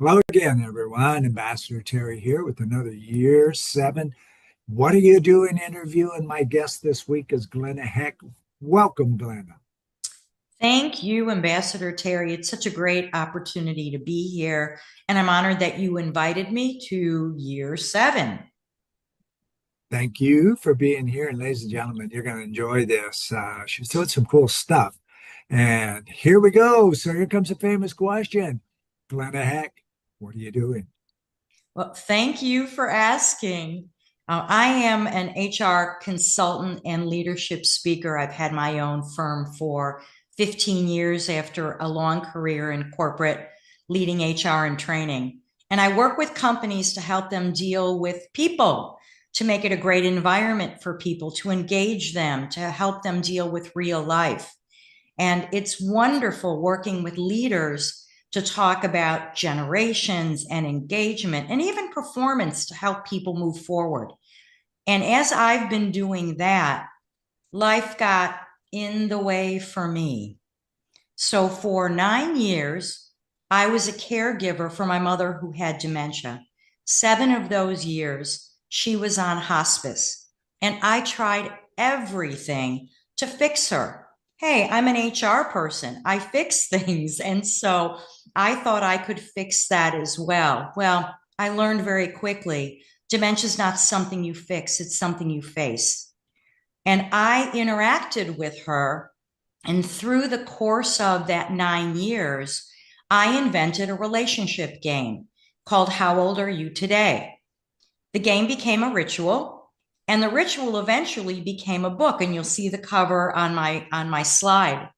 Hello again, everyone. Ambassador Terry here with another year seven. What are you doing interview? And my guest this week is Glenna Hecht. Welcome, Glenna. Thank you, Ambassador Terry. It's such a great opportunity to be here, and I'm honored that you invited me to year seven. Thank you for being here. And ladies and gentlemen, you're going to enjoy this. She's doing some cool stuff. And here we go. So here comes a famous question. Glenna Hecht, what are you doing? Well, thank you for asking. I am an HR consultant and leadership speaker. I've had my own firm for 15 years after a long career in corporate leading HR and training. And I work with companies to help them deal with people, to make it a great environment for people, to engage them, to help them deal with real life. And it's wonderful working with leaders to talk about generations and engagement and even performance to help people move forward. And as I've been doing that, life got in the way for me. So for 9 years, I was a caregiver for my mother who had dementia. 7 of those years, she was on hospice. And I tried everything to fix her. Hey, I'm an HR person. I fix things. And so I thought I could fix that as well. Well, I learned very quickly dementia is not something you fix, it's something you face. And I interacted with her. And through the course of that 9 years, I invented a relationship game called How Old Are You Today? The game became a ritual, and the ritual eventually became a book, and you'll see the cover on my slide.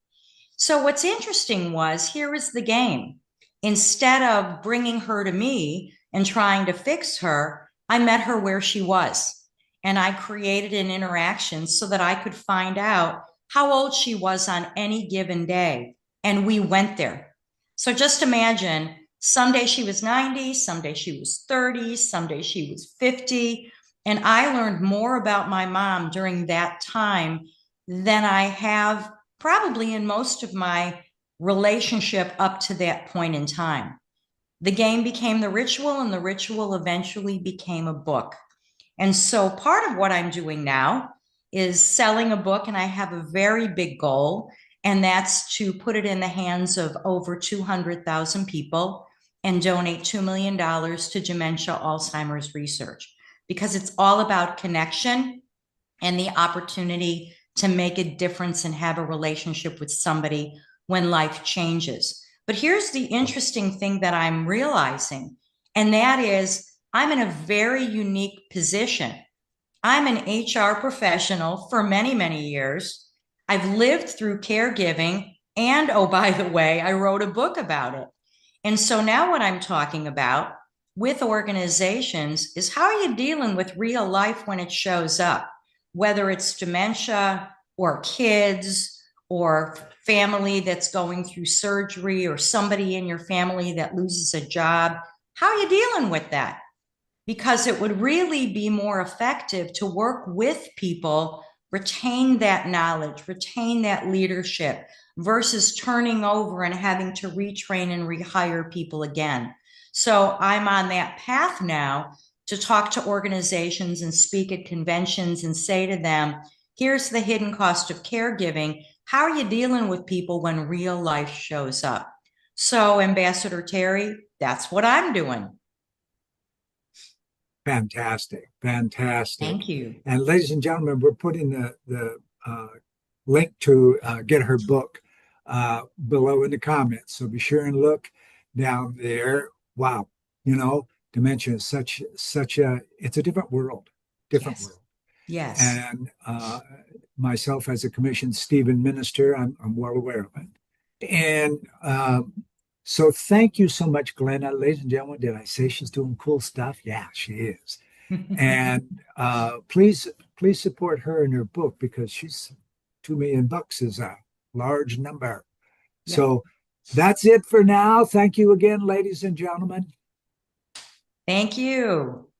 So what's interesting was here is the game. Instead of bringing her to me and trying to fix her, I met her where she was. And I created an interaction so that I could find out how old she was on any given day. And we went there. So just imagine someday she was 90, someday she was 30, someday she was 50. And I learned more about my mom during that time than I have probably in most of my relationship up to that point in time. The game became the ritual, and the ritual eventually became a book. And so part of what I'm doing now is selling a book, and I have a very big goal, and that's to put it in the hands of over 200,000 people and donate $2 million to dementia Alzheimer's research, because it's all about connection and the opportunity to make a difference and have a relationship with somebody when life changes. But here's the interesting thing that I'm realizing, and that is I'm in a very unique position. I'm an HR professional for many, many years. I've lived through caregiving, and oh, by the way, I wrote a book about it. And so now what I'm talking about with organizations is how are you dealing with real life when it shows up, whether it's dementia or kids or family that's going through surgery or somebody in your family that loses a job. How are you dealing with that? Because it would really be more effective to work with people, retain that knowledge, retain that leadership versus turning over and having to retrain and rehire people again. So I'm on that path now to talk to organizations and speak at conventions and say to them, here's the hidden cost of caregiving. How are you dealing with people when real life shows up? So, Ambassador Terry, that's what I'm doing. Fantastic, fantastic. Thank you. And ladies and gentlemen, we're putting the link to get her book below in the comments. So be sure and look down there. Wow, dementia is such a it's a different world, different Yes. world. Yes. And myself as a commissioned Stephen minister, I'm well aware of it. And so thank you so much, Glenna. Ladies and gentlemen, did I say she's doing cool stuff? Yeah, she is. And please support her in her book because she's $2 million is a large number. Yep. So that's it for now. Thank you again, ladies and gentlemen. Thank you.